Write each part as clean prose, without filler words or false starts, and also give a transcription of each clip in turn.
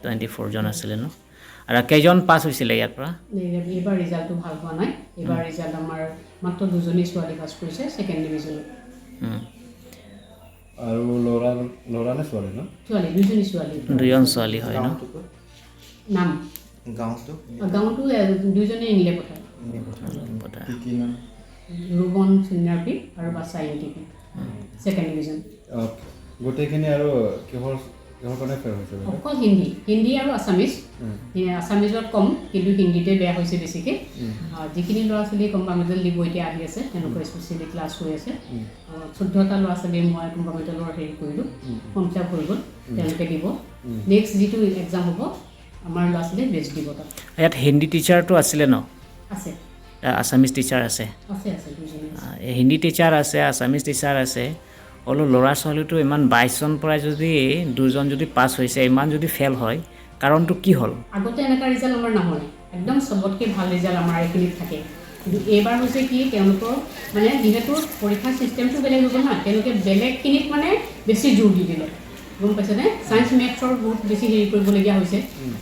24 জন আছিলে ন আৰু কেইজন পাছ হৈছিলে ইয়াৰ পৰা এইবাৰ ৰিজাল্টটো ভাল হোৱা নাই এইবাৰ ৰিজাল্ট আমাৰ মাত্ৰ দুজনী ছোৱালী পাছ কৰিছে সেকেন্ড ডিভিজনত আৰু লৰা নে ছোৱালী ন ছোৱালী দুজন ছোৱালী হয় ন নাম গাঁৱটো দুজনে ইংলে পঠায় কি নাম ৰুবন চিনাৰপি আৰু বাছা এনটিপি সেকেন্ড ডিভিজন গোটেইখিনি আৰু কিহৰ কাৰণে ফেৰ হৈছে অকল হিন্দী আৰু আছামিজ আছামিজত কম কিন্তু হিন্দীতে বেয়া হৈছে বেছিকৈ যিখিনি ল'ৰা ছোৱালী কম্পাৰ্টমেণ্টেল দিব এতিয়া আহি আছে তেওঁলোকৰ স্পেচিয়েলি ক্লাছ হৈ আছে 14টা ল'ৰা ছোৱালীয়ে মই কম্পাৰ্টমেণ্টেলৰ হেৰি কৰিলোঁ ফৰ্ম ফিল আপ হৈ গ'ল তেওঁলোকে দিব নেক্সট যিটো এক্সাম হ'ব আমাৰ ল'ৰা ছোৱালীয়ে বেষ্ট দিব তাত ইয়াত হিন্দী টিচাৰটো আছিলে ন আছে আছামিজ টিচাৰ আছে হিন্দী টিচাৰ আছে আছামিজ টিচাৰ আছে অলপ ল'ৰা ছোৱালীটো ইমান 22 জন পৰাই যদি দুজন যদি পাছ হৈছে ইমান যদি ফেল হয় কাৰণটো কি হ'ল আগতে এনেকা ৰিজাল্ট আমাৰ নহয় একদম সবতকৈ ভাল ৰিজাল্ট আমাৰ এইখিনিত থাকে কিন্তু এইবাৰ হৈছে কি তেওঁলোকৰ মানে যিহেতু পৰীক্ষাৰ চিষ্টেমটো বেলেগ হ'ব না তেওঁলোকে বেলেগখিনিত মানে বেছি জোৰ দি দিলে গম পাইছেনে সায়েন্স মেথছৰ বহুত বেছি হেৰি কৰিবলগীয়া হৈছে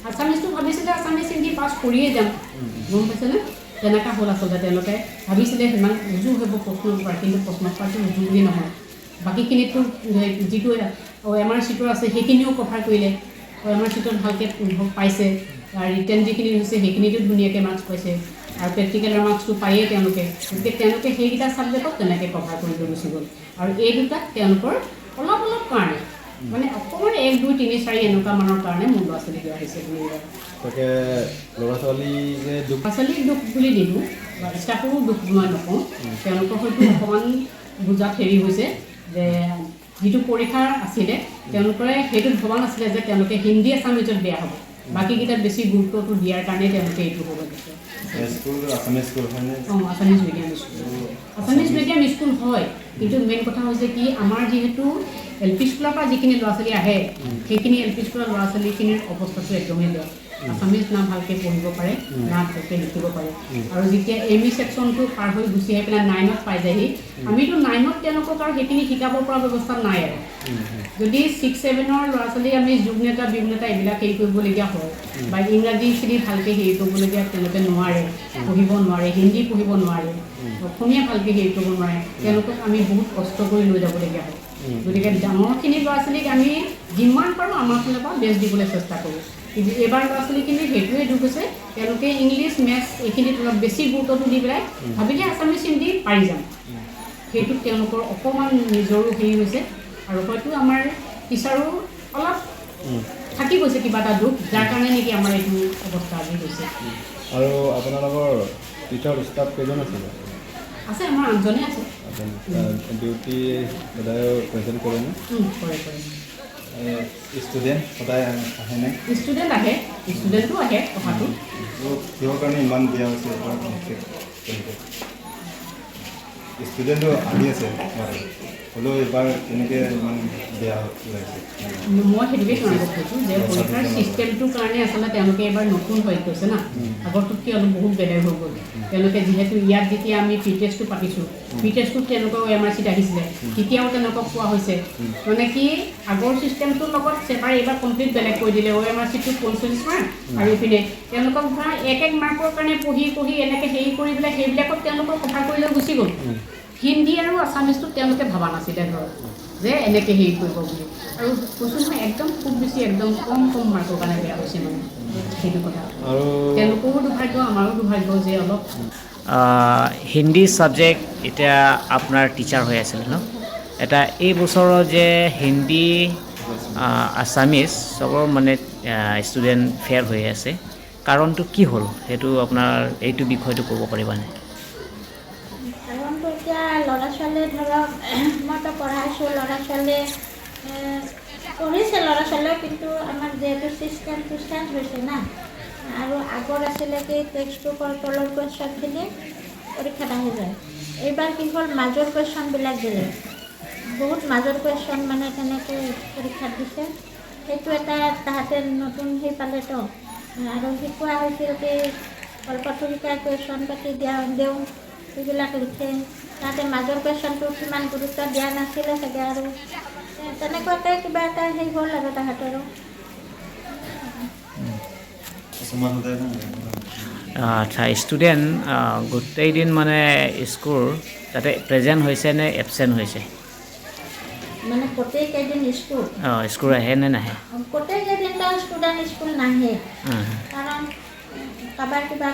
আছামিজটো ভাবিছিলে আছামিজ হিন্দী পাছ কৰিয়ে যাম গম পাইছেনে তেনেকুৱা হ'ল আচলতে তেওঁলোকে ভাবিছিলে সিমান উজু হ'ব প্ৰশ্ন পেপাৰ কিন্তু প্ৰশ্ন পেপাৰটো উজু বুলি নহয় বাকীখিনিতো যিটো এম আৰ চিটো আছে সেইখিনিও কভাৰ কৰিলে এম আৰ চিটোত ভালকৈ পাইছে ৰিটেন যিখিনি হৈছে সেইখিনিতো ধুনীয়াকৈ মাৰ্কছ পাইছে আৰু প্ৰেক্টিকেলৰ মাৰ্কছটো পায়েই তেওঁলোকে গতিকে তেওঁলোকে সেইকেইটা ছাবজেক্টত তেনেকৈ কভাৰ কৰি লৈ গুচি গ'ল আৰু এই দুটাত তেওঁলোকৰ অলপ কাৰণে মানে অকণমান 1 2 3 4 এনেকুৱা মানৰ কাৰণে মোৰ ল'ৰা ছোৱালী দিয়া হৈছে তাকে ল'ৰা ছোৱালীক দুখ বুলি দিলোঁ বা ষ্টাফৰো দুখ মই নকওঁ তেওঁলোকৰ হয়তো অকণমান বুজাত হেৰি হৈছে যে যিটো পৰীক্ষা আছিলে তেওঁলোকে সেইটো ভবা নাছিলে যে তেওঁলোকে হিন্দী আছামিজত বেয়া হ'ব বাকীকেইটাত বেছি গুৰুত্বটো দিয়াৰ কাৰণে তেওঁলোকে এইটো হ'ব দিছে আছামিজ মিডিয়াম স্কুল হয় কিন্তু মেইন কথা হৈছে কি আমাৰ যিহেতু এল পি স্কুলৰ পৰা যিখিনি ল'ৰা ছোৱালী আহে সেইখিনি এল পি স্কুলৰ ল'ৰা ছোৱালীখিনিৰ অৱস্থাটো একদমেই বেয়া আছামিজ না ভালকৈ পঢ়িব পাৰে না ভালকৈ লিখিব পাৰে আৰু যেতিয়া এম ই ছেকশ্যনটো পাৰ হৈ গুচি আহি পেলাই 9ত পাই যায়হি আমিতো 9ত তেওঁলোকক আৰু সেইখিনি শিকাব পৰা ব্যৱস্থা নাই আৰু যদি 6 7ৰ ল'ৰা ছোৱালী আমি যুগনেতা বিঘ্নেতা এইবিলাক হেৰি কৰিবলগীয়া হয় বা ইংৰাজীখিনি ভালকৈ হেৰি কৰিবলগীয়া তেওঁলোকে নোৱাৰে পঢ়িব নোৱাৰে হিন্দী পঢ়িব নোৱাৰে অসমীয়া ভালকৈ হেৰি কৰিব নোৱাৰে তেওঁলোকক আমি বহুত কষ্ট কৰি লৈ যাবলগীয়া হয় গতিকে ডাঙৰখিনি ল'ৰা ছোৱালীক আমি যিমান পাৰোঁ আমাৰ ফালৰ পৰা বেষ্ট দিবলৈ চেষ্টা কৰোঁ কিন্তু এইবাৰ ল'ৰা ছোৱালীখিনি সেইটোৱে দুখ হৈছে তেওঁলোকে ইংলিছ মেথছ এইখিনিত অলপ বেছি গুৰুত্বটো দি পেলাই ভাবিলে আছামিজ হিন্দী পাৰি যাম সেইটোত তেওঁলোকৰ অকণমান নিজৰো হেৰি হৈছে আৰু হয়তো আমাৰ টিচাৰো অলপ থাকি গৈছে কিবা এটা দুখ যাৰ কাৰণে নেকি আমাৰ এইটো অৱস্থা আজি হৈছে আৰু আপোনালোকৰ টিচাৰ ষ্টাফ কেইজন আছিলে আছে আমাৰ 8জনে আছে ডিউটি সদায় প্ৰেজেণ্ট কৰেনে কৰে ষ্টুডেণ্ট সদায় আহেনে ষ্টুডেণ্ট আহে ষ্টুডেণ্টো আহে কথাটো কিহৰ কাৰণে ইমান বেয়া হৈছে ষ্টুডেণ্টো আহি আছে হ'লেও এইবাৰ তেনেকৈ ইমান বেয়া ওলাইছে মই সেইটোকে জনাব কৈছোঁ যে পৰীক্ষাৰ চিষ্টেমটোৰ কাৰণে আচলতে তেওঁলোকে এবাৰ নতুন হৈ গৈছে না আগৰটোতকৈ অলপ বহুত বেলেগ হৈ গ'ল তেওঁলোকে যিহেতু ইয়াত যেতিয়া আমি প্ৰি টেষ্টটো পাতিছোঁ প্ৰি টেষ্টটোত তেওঁলোকৰ এম আৰ চিত আহিছিলে তেতিয়াও তেওঁলোকক কোৱা হৈছে মানে কি আগৰ চিষ্টেমটোৰ লগত এবাৰ এইবাৰ কমপ্লিট বেলেগ কৰি দিলে এম আৰ চিটো 45 মাৰ্ক আৰু এইপিনে তেওঁলোকক ধৰা 1 মাৰ্কৰ কাৰণে পঢ়ি এনেকৈ হেৰি কৰি পেলাই সেইবিলাকত তেওঁলোকক কভাৰ কৰি লৈ গুচি গ'ল হিন্দী আৰু আছামিজটোত তেওঁলোকে ভবা নাছিলে ধৰক যে এনেকৈ হেৰি কৰিব বুলি আৰু কৈছোঁ নহয় একদম খুব বেছি একদম কম মাৰ্কৰ কাৰণে বেয়া হৈছে মানে সেইটো কথা আৰু তেওঁলোকৰো দুৰ্ভাগ্য আমাৰো দুৰ্ভাগ্য যে অলপ হিন্দী ছাবজেক্ট এতিয়া আপোনাৰ টিচাৰ হৈ আছিল ন এটা এই বছৰৰ যে হিন্দী আছামিজ চবৰ মানে ষ্টুডেণ্ট ফেয়াৰ হৈ আছে কাৰণটো কি হ'ল সেইটো আপোনাৰ এইটো বিষয়টো ক'ব পাৰিবানে এতিয়া ল'ৰা ছোৱালীয়ে ধৰক মইতো পঢ়াইছোঁ ল'ৰা ছোৱালীয়ে পঢ়িছে ল'ৰা ছোৱালীয়েও কিন্তু আমাৰ যিহেতু চিষ্টেমটো চেঞ্জ হৈছে না আৰু আগৰ আছিলে কি টেক্সট বুকৰ তলৰ কুৱেশ্যনখিনি পৰীক্ষাত আহি যায় এইবাৰ কি হ'ল মাজৰ কুৱেশ্যনবিলাক দিলে বহুত মাজৰ কুৱেশ্যন মানে তেনেকৈ পৰীক্ষাত দিছে সেইটো এটা তাহাঁতে নতুন সেই পালেতো আৰু শিকোৱা হৈছিল কি কল্পটো শিকাই কুৱেশ্যন পাতি দিওঁ সেইবিলাক লিখে তাতে মাজৰ কুৱেশ্যনটো সিমান গুৰুত্ব দিয়া নাছিলে চাগে আৰু তেনেকুৱাকৈ কিবা এটা হেৰি হ'ল আৰু তাহাঁতৰো আচ্ছা ষ্টুডেণ্ট গোটেই দিন মানে স্কুল তাতে প্ৰেজেণ্ট হৈছে নে এবচেণ্ট হৈছে মানে গোটেই কেইদিন স্কুল স্কুল আহে নে নাহে গোটেই কেইদিনটো ষ্টুডেণ্ট স্কুল নাহে কাৰণ কাৰোবাৰ কিবা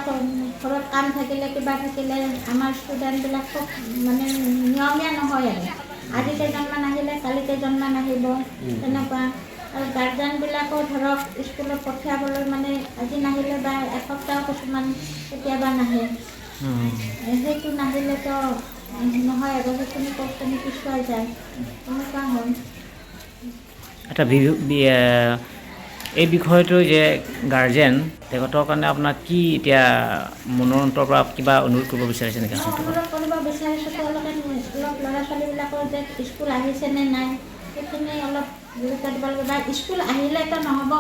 ঘৰত কাম থাকিলে কিবা থাকিলে আমাৰ ষ্টুডেণ্টবিলাক খুব মানে নিয়মীয়া নহয় আৰু আজি কেইজনমান আহিলে কালি কেইজনমান আহিব তেনেকুৱা আৰু গাৰ্জেনবিলাকো ধৰক স্কুলত পঠিয়াবলৈ মানে আজি নাহিলে বা এসপ্তাহ কিছুমান কেতিয়াবা নাহে সেইটো নাহিলেতো নহয় আৰু সেইখিনি কষ্টখিনি পিছুৱাই যায় তেনেকুৱা হ'ল এটা এই বিষয়টো যে গাৰ্জেন তেখেতৰ কাৰণে আপোনাক কি এতিয়া মনৰ অন্তৰৰ পৰা কিবা অনুৰোধ কৰিব বিচাৰিছে নেকি অনুৰোধ কৰিব বিচাৰিছোঁ তেওঁলোকে অলপ ল'ৰা ছোৱালীবিলাকৰ যে স্কুল আহিছে নে নাই সেইখিনি অলপ গুৰুত্ব দিব লাগিব বা স্কুল আহিলেতো নহ'ব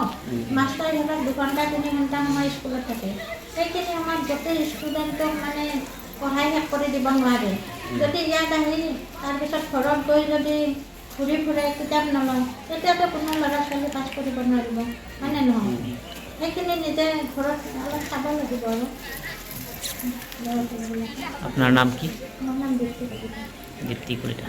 মাষ্টৰ ধৰক 2 ঘণ্টা 3 ঘণ্টা সময় স্কুলত থাকে সেইখিনি সময়ত গোটেই ষ্টুডেণ্টক মানে পঢ়াই শেষ কৰি দিব নোৱাৰে যদি ইয়াত আহি তাৰপিছত ঘৰত গৈ যদি ঘূৰি ফুৰে কিতাপ নলয় তেতিয়াতো কোনো ল'ৰা ছোৱালী পাছ কৰিব নোৱাৰিব মানে নহয় সেইখিনি নিজে ঘৰত অলপ চাব লাগিব আৰু আপোনাৰ নাম কি মোৰ নাম দীপ্তি দীপ্তি কলিতা